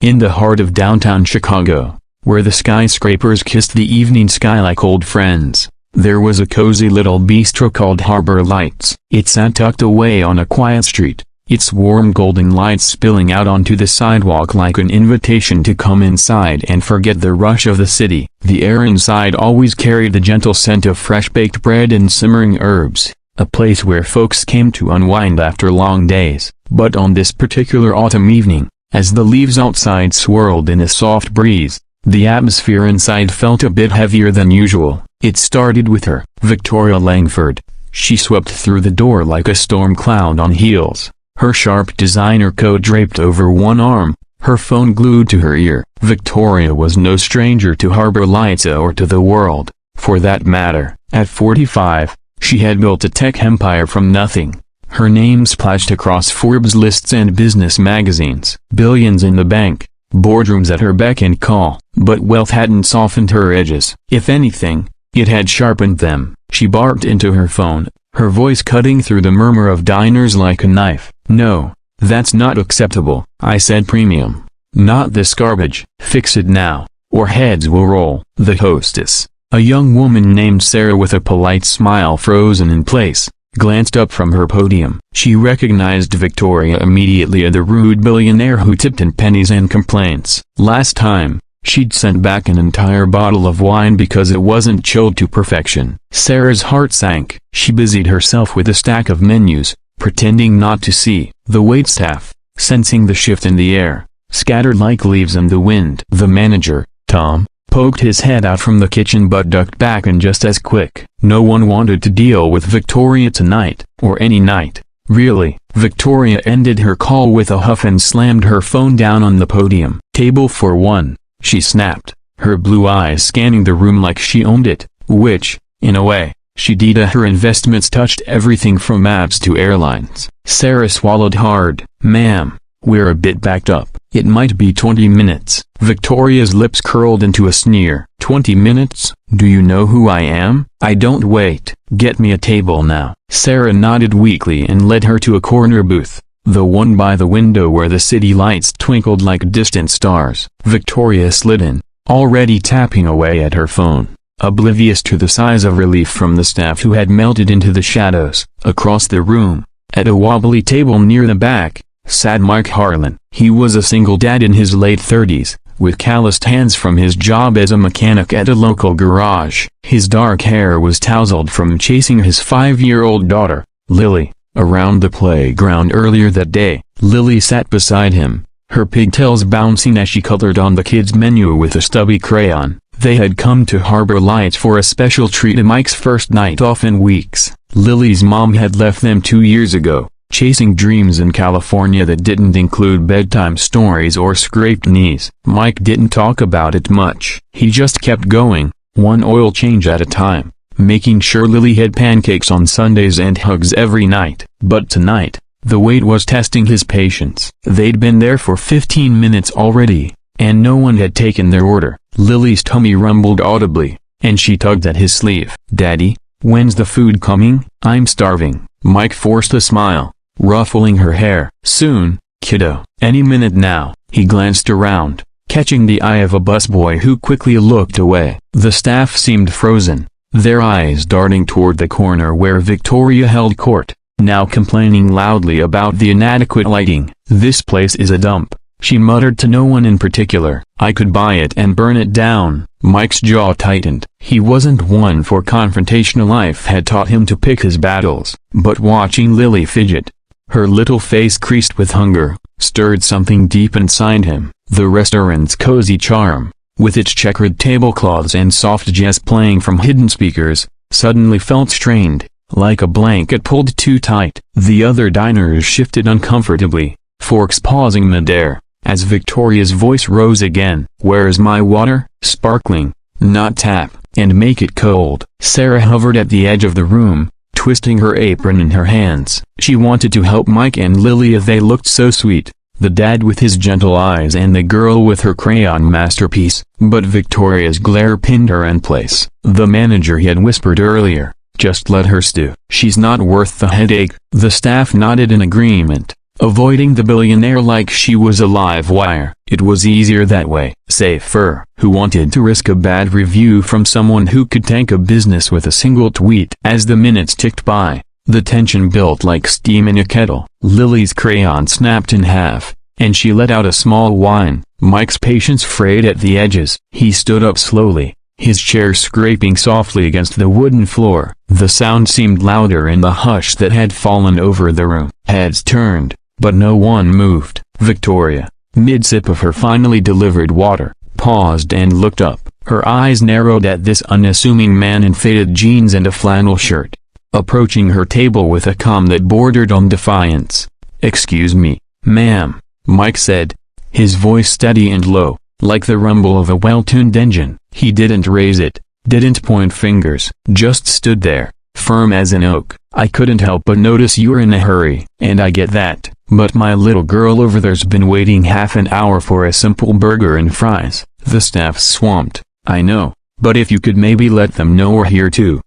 In the heart of downtown Chicago, where the skyscrapers kissed the evening sky like old friends, there was a cozy little bistro called Harbor Lights. It sat tucked away on a quiet street, its warm golden lights spilling out onto the sidewalk like an invitation to come inside and forget the rush of the city. The air inside always carried the gentle scent of fresh-baked bread and simmering herbs, a place where folks came to unwind after long days. But on this particular autumn evening, as the leaves outside swirled in a soft breeze, the atmosphere inside felt a bit heavier than usual. It started with her, Victoria Langford. She swept through the door like a storm cloud on heels, her sharp designer coat draped over one arm, her phone glued to her ear. Victoria was no stranger to Harbor Lights or to the world, for that matter. At 45, she had built a tech empire from nothing. Her name splashed across Forbes lists and business magazines. Billions in the bank, boardrooms at her beck and call. But wealth hadn't softened her edges. If anything, it had sharpened them. She barked into her phone, her voice cutting through the murmur of diners like a knife. "No, that's not acceptable," I said. "Premium. Not this garbage. Fix it now, or heads will roll." The hostess, a young woman named Sarah with a polite smile frozen in place, glanced up from her podium. She recognized Victoria immediately as the rude billionaire who tipped in pennies and complaints. Last time, she'd sent back an entire bottle of wine because it wasn't chilled to perfection. Sarah's heart sank. She busied herself with a stack of menus, pretending not to see. The waitstaff, sensing the shift in the air, scattered like leaves in the wind. The manager, Tom, poked his head out from the kitchen but ducked back in just as quick. No one wanted to deal with Victoria tonight, or any night, really. Victoria ended her call with a huff and slammed her phone down on the podium. "Table for one," she snapped, her blue eyes scanning the room like she owned it, which, in a way, she did. Her investments touched everything from apps to airlines. Sarah swallowed hard. "Ma'am, we're a bit backed up. It might be 20 minutes. Victoria's lips curled into a sneer. "20 minutes? Do you know who I am? I don't wait. Get me a table now." Sarah nodded weakly and led her to a corner booth, the one by the window where the city lights twinkled like distant stars. Victoria slid in, already tapping away at her phone, oblivious to the sighs of relief from the staff who had melted into the shadows. Across the room, at a wobbly table near the back, sat Mike Harlan. He was a single dad in his late 30s, with calloused hands from his job as a mechanic at a local garage. His dark hair was tousled from chasing his 5-year-old daughter, Lily, around the playground earlier that day. Lily sat beside him, her pigtails bouncing as she colored on the kids' menu with a stubby crayon. They had come to Harbor Lights for a special treat, Mike's first night off in weeks. Lily's mom had left them 2 years ago, chasing dreams in California that didn't include bedtime stories or scraped knees. Mike didn't talk about it much. He just kept going, one oil change at a time, making sure Lily had pancakes on Sundays and hugs every night. But tonight, the wait was testing his patience. They'd been there for 15 minutes already, and no one had taken their order. Lily's tummy rumbled audibly, and she tugged at his sleeve. "Daddy, when's the food coming? I'm starving." Mike forced a smile, ruffling her hair. "Soon, kiddo. Any minute now." He glanced around, catching the eye of a busboy who quickly looked away. The staff seemed frozen, their eyes darting toward the corner where Victoria held court, now complaining loudly about the inadequate lighting. "This place is a dump," she muttered to no one in particular. "I could buy it and burn it down." Mike's jaw tightened. He wasn't one for confrontation. Life had taught him to pick his battles. But watching Lily fidget, her little face creased with hunger, stirred something deep inside him. The restaurant's cozy charm, with its checkered tablecloths and soft jazz playing from hidden speakers, suddenly felt strained, like a blanket pulled too tight. The other diners shifted uncomfortably, forks pausing midair, as Victoria's voice rose again. "Where's my water? Sparkling, not tap, and make it cold." Sarah hovered at the edge of the room, twisting her apron in her hands. She wanted to help Mike and Lily as they looked so sweet, the dad with his gentle eyes and the girl with her crayon masterpiece. But Victoria's glare pinned her in place. The manager had whispered earlier, "Just let her stew. She's not worth the headache." The staff nodded in agreement, avoiding the billionaire like she was a live wire. It was easier that way. Safer. Who wanted to risk a bad review from someone who could tank a business with a single tweet? As the minutes ticked by, the tension built like steam in a kettle. Lily's crayon snapped in half, and she let out a small whine. Mike's patience frayed at the edges. He stood up slowly, his chair scraping softly against the wooden floor. The sound seemed louder in the hush that had fallen over the room. Heads turned, but no one moved. Victoria, mid-sip of her finally delivered water, paused and looked up. Her eyes narrowed at this unassuming man in faded jeans and a flannel shirt, approaching her table with a calm that bordered on defiance. "Excuse me, ma'am," Mike said, his voice steady and low, like the rumble of a well-tuned engine. He didn't raise it, didn't point fingers, just stood there, firm as an oak. "I couldn't help but notice you're in a hurry, and I get that, but my little girl over there's been waiting half an hour for a simple burger and fries." The staff's swamped, "I know, but if you could maybe let them know we're here too."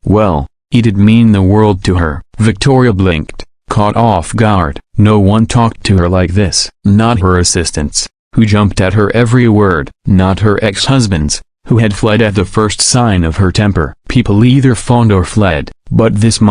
Well, it'd mean the world to her. Victoria blinked, caught off guard. No one talked to her like this. Not her assistants, who jumped at her every word. Not her ex-husbands, who had fled at the first sign of her temper. People either fawned or fled, but this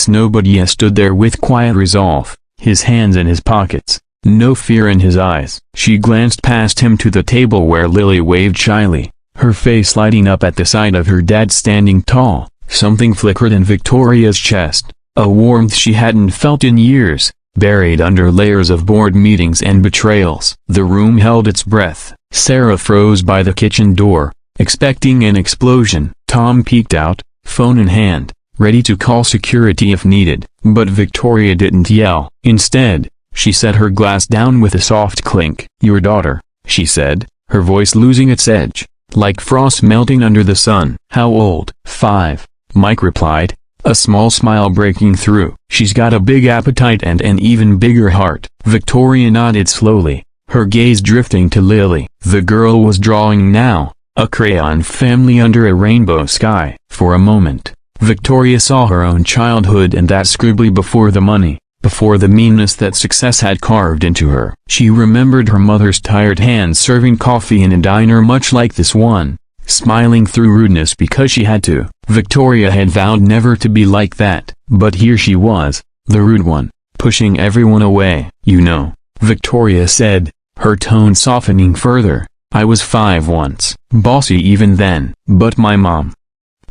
nobody stood there with quiet resolve, his hands in his pockets, no fear in his eyes. She glanced past him to the table where Lily waved shyly, her face lighting up at the sight of her dad standing tall. Something flickered in Victoria's chest, a warmth she hadn't felt in years, buried under layers of board meetings and betrayals. The room held its breath. Sarah froze by the kitchen door, expecting an explosion. Tom peeked out, phone in hand, ready to call security if needed. But Victoria didn't yell. Instead, she set her glass down with a soft clink. "Your daughter," she said, her voice losing its edge, like frost melting under the sun. "How old?" "5, Mike replied, a small smile breaking through. "She's got a big appetite and an even bigger heart." Victoria nodded slowly, her gaze drifting to Lily. The girl was drawing now, a crayon family under a rainbow sky. For a moment, Victoria saw her own childhood and that scribbly before the money, before the meanness that success had carved into her. She remembered her mother's tired hands serving coffee in a diner much like this one, smiling through rudeness because she had to. Victoria had vowed never to be like that, but here she was, the rude one, pushing everyone away. "You know," Victoria said, her tone softening further, "I was 5 once, bossy even then, but my mom,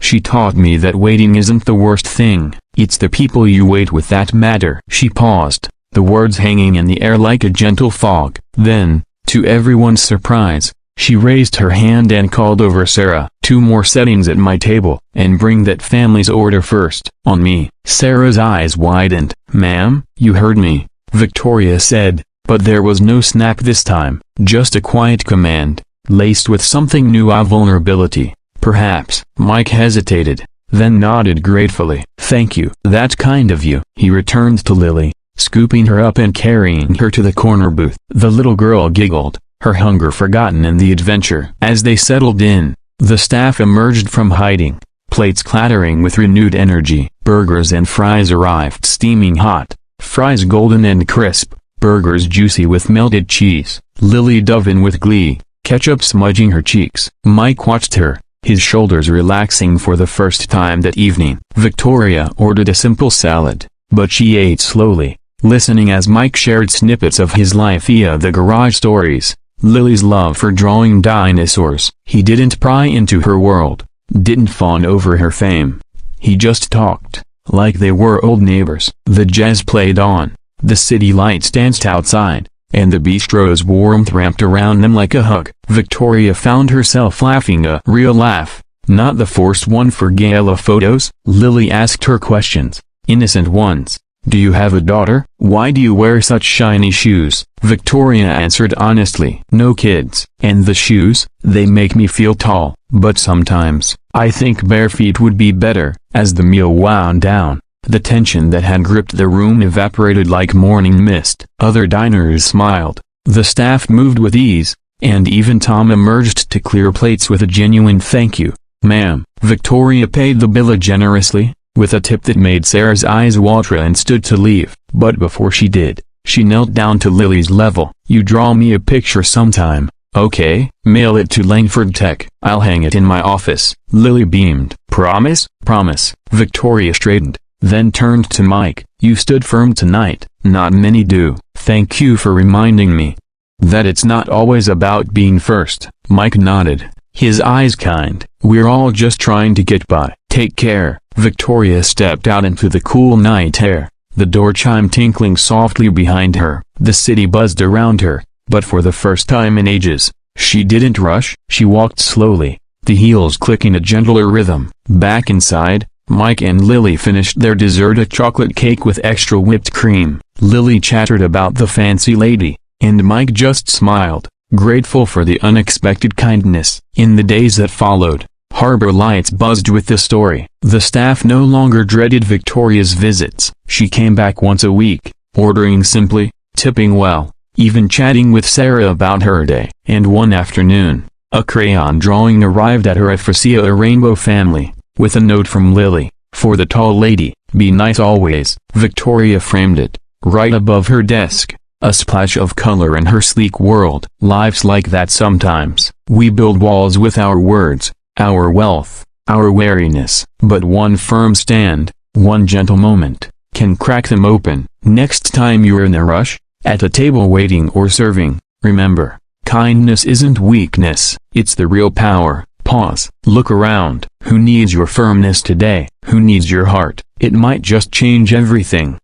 she taught me that waiting isn't the worst thing, it's the people you wait with that matter." She paused, the words hanging in the air like a gentle fog. Then, to everyone's surprise, she raised her hand and called over Sarah. "2 more settings at my table, and bring that family's order first." "On me." Sarah's eyes widened. "Ma'am?" "You heard me," Victoria said, but there was no snap this time, just a quiet command, laced with something new, a vulnerability, perhaps. Mike hesitated, then nodded gratefully. "Thank you." "That's kind of you." He returned to Lily, scooping her up and carrying her to the corner booth. The little girl giggled, her hunger forgotten in the adventure. As they settled in, the staff emerged from hiding, plates clattering with renewed energy. Burgers and fries arrived steaming hot, fries golden and crisp, burgers juicy with melted cheese. Lily dove in with glee, ketchup smudging her cheeks. Mike watched her, his shoulders relaxing for the first time that evening. Victoria ordered a simple salad, but she ate slowly, listening as Mike shared snippets of his life via the garage stories. Lily's love for drawing dinosaurs. He didn't pry into her world, didn't fawn over her fame. He just talked, like they were old neighbors. The jazz played on, the city lights danced outside, and the bistro's warmth ramped around them like a hug. Victoria found herself laughing, a real laugh, not the forced one for gala photos. Lily asked her questions, innocent ones. "Do you have a daughter? Why do you wear such shiny shoes?" Victoria answered honestly. "No kids." "And the shoes?" "They make me feel tall, but sometimes I think bare feet would be better." As the meal wound down, the tension that had gripped the room evaporated like morning mist. Other diners smiled, the staff moved with ease, and even Tom emerged to clear plates with a genuine "Thank you, ma'am." Victoria paid the bill generously, with a tip that made Sarah's eyes water and stood to leave. But before she did, She knelt down to Lily's level. "You draw me a picture sometime, okay? Mail it to Langford Tech. I'll hang it in my office." Lily beamed. "Promise?" "Promise." Victoria straightened, then turned to Mike. "You stood firm tonight. Not many do. Thank you for reminding me that it's not always about being first." Mike nodded, his eyes kind. "We're all just trying to get by. Take care." Victoria stepped out into the cool night air, the door chime tinkling softly behind her. The city buzzed around her, but for the first time in ages, she didn't rush. She walked slowly, the heels clicking a gentler rhythm. Back inside, Mike and Lily finished their dessert, a chocolate cake with extra whipped cream. Lily chattered about the fancy lady, and Mike just smiled, grateful for the unexpected kindness. In the days that followed, Harbor Lights buzzed with the story. The staff no longer dreaded Victoria's visits. She came back once a week, ordering simply, tipping well, even chatting with Sarah about her day. And one afternoon, a crayon drawing arrived at her aphasia, a rainbow family, with a note from Lily, "For the tall lady, be nice always." Victoria framed it, right above her desk, a splash of color in her sleek world. Lives like that sometimes. We build walls with our words, our wealth, our wariness, but one firm stand, one gentle moment, can crack them open. Next time you're in a rush, at a table waiting or serving, remember, kindness isn't weakness, it's the real power. Pause. Look around. Who needs your firmness today? Who needs your heart? It might just change everything.